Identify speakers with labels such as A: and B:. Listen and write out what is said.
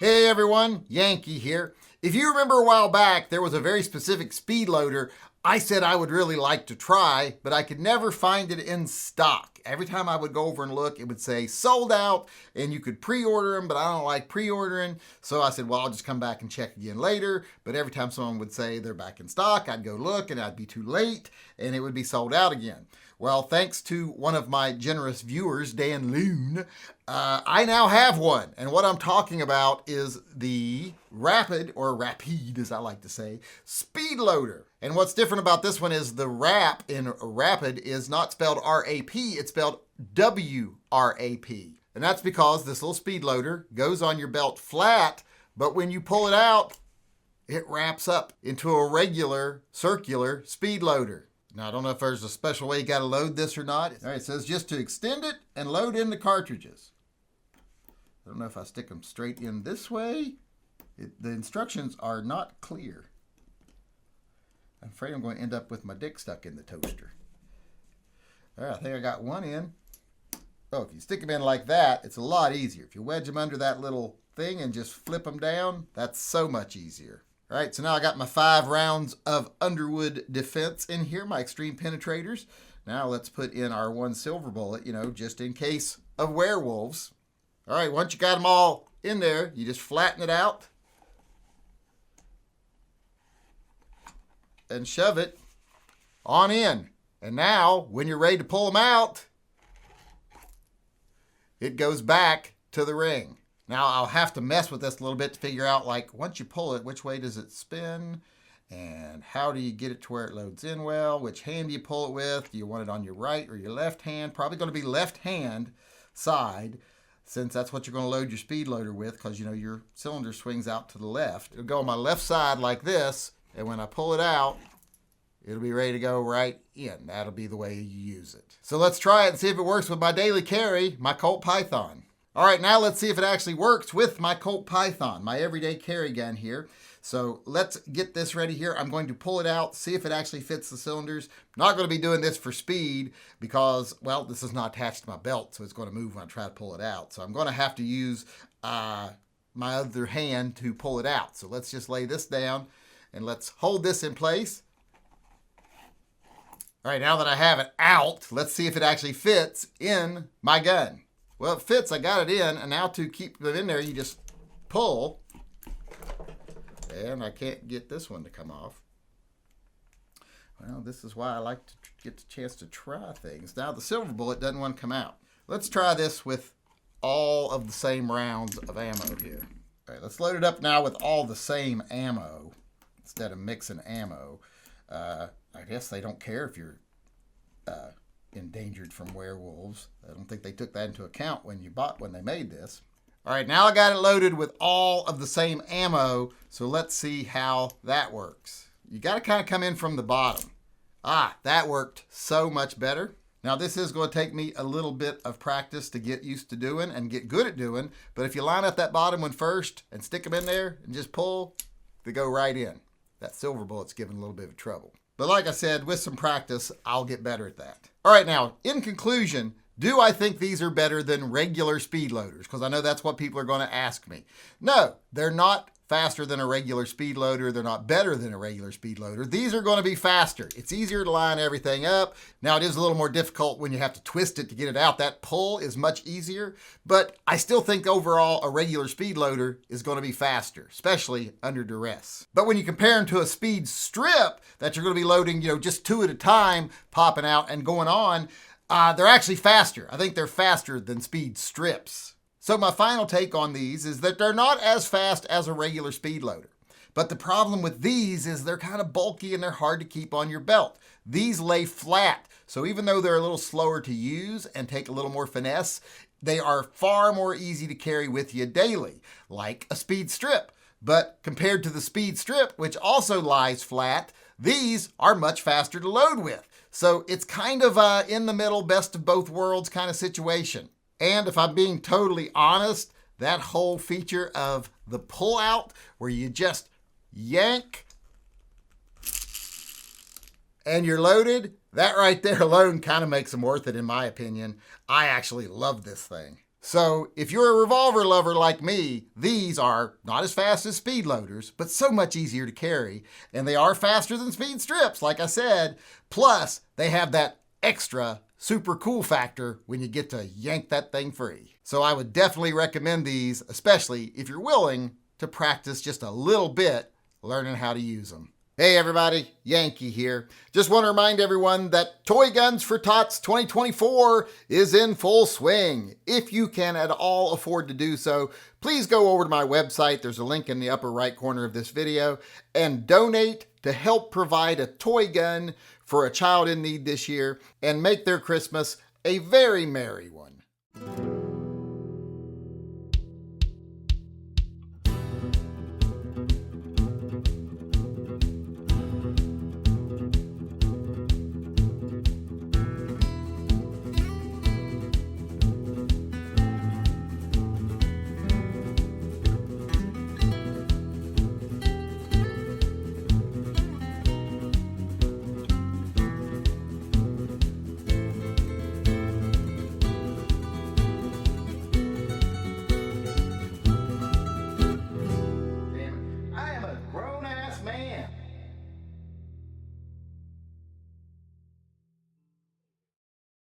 A: Hey everyone, Yankee here. If you remember a while back, there was a very specific speed loader I said I would really like to try, but I could never find it in stock. Every time I would go over and look, it would say sold out and you could pre-order them, but I don't like pre-ordering. So I said, well, I'll just come back and check again later. But every time someone would say they're back in stock, I'd go look and I'd be too late and it would be sold out again. Well, thanks to one of my generous viewers, Dan Loon, I now have one. And what I'm talking about is the Wrapid, or Wrapid as I like to say, speed loader. And what's different about this one is the wrap in Wrapid is not spelled R-A-P, it's spelled W-R-A-P. And that's because this little speed loader goes on your belt flat, but when you pull it out, it wraps up into a regular circular speed loader. Now, I don't know if there's a special way you got to load this or not. All right, it says just to extend it and load in the cartridges. I don't know if I stick them straight in this way. The instructions are not clear. I'm afraid I'm going to end up with my dick stuck in the toaster. All right, I think I got one in. Oh, if you stick them in like that, it's a lot easier. If you wedge them under that little thing and just flip them down, that's so much easier. All right, so now I got my 5 rounds of Underwood Defense in here, my extreme penetrators. Now let's put in our 1 silver bullet, just in case of werewolves. All right, once you got them all in there, you just flatten it out and shove it on in. And now, when you're ready to pull them out, it goes back to the ring. Now, I'll have to mess with this a little bit to figure out, once you pull it, which way does it spin? And how do you get it to where it loads in well? Which hand do you pull it with? Do you want it on your right or your left hand? Probably going to be left hand side, since that's what you're going to load your speed loader with, because, your cylinder swings out to the left. It'll go on my left side like this, and when I pull it out, it'll be ready to go right in. That'll be the way you use it. So let's try it and see if it works with my daily carry, my Colt Python. All right, now let's see if it actually works with my Colt Python, my everyday carry gun here. So let's get this ready here. I'm going to pull it out, see if it actually fits the cylinders. I'm not going to be doing this for speed because, well, this is not attached to my belt, so it's going to move when I try to pull it out. So I'm going to have to use my other hand to pull it out. So let's just lay this down and let's hold this in place. All right, now that I have it out, let's see if it actually fits in my gun. Well, it fits, I got it in, and now to keep them in there, you just pull, and I can't get this one to come off. Well, this is why I like to get the chance to try things. Now, the silver bullet doesn't want to come out. Let's try this with all of the same rounds of ammo here. All right, let's load it up now with all the same ammo instead of mixing ammo. I guess they don't care if you're endangered from werewolves. I don't think they took that into account when they made this. All right, now I got it loaded with all of the same ammo, so let's see how that works. You got to kind of come in from the bottom. That worked so much better. Now this is going to take me a little bit of practice to get used to doing and get good at doing, but if you line up that bottom one first and stick them in there and just pull, they go right in. That silver bullet's giving a little bit of trouble. But like I said, with some practice, I'll get better at that. All right, now, in conclusion, do I think these are better than regular speed loaders? Because I know that's what people are going to ask me. No, they're not faster than a regular speed loader. They're not better than a regular speed loader. These are going to be faster. It's easier to line everything up. Now, it is a little more difficult when you have to twist it to get it out. That pull is much easier, but I still think overall a regular speed loader is going to be faster, especially under duress. But when you compare them to a speed strip that you're going to be loading, just 2 at a time, popping out and going on, they're actually faster. I think they're faster than speed strips. So my final take on these is that they're not as fast as a regular speed loader. But the problem with these is they're kind of bulky and they're hard to keep on your belt. These lay flat, so even though they're a little slower to use and take a little more finesse, they are far more easy to carry with you daily, like a speed strip. But compared to the speed strip, which also lies flat, these are much faster to load with. So it's kind of a in the middle, best of both worlds kind of situation. And if I'm being totally honest, that whole feature of the pull out where you just yank and you're loaded, that right there alone kind of makes them worth it in my opinion. I actually love this thing. So if you're a revolver lover like me, these are not as fast as speed loaders, but so much easier to carry. And they are faster than speed strips, like I said. Plus, they have that extra super cool factor when you get to yank that thing free. So I would definitely recommend these, especially if you're willing to practice just a little bit learning how to use them. Hey everybody, Yankee here. Just want to remind everyone that Toy Guns for Tots 2024 is in full swing. If you can at all afford to do so, please go over to my website. There's a link in the upper right corner of this video and donate to help provide a toy gun for a child in need this year and make their Christmas a very merry one.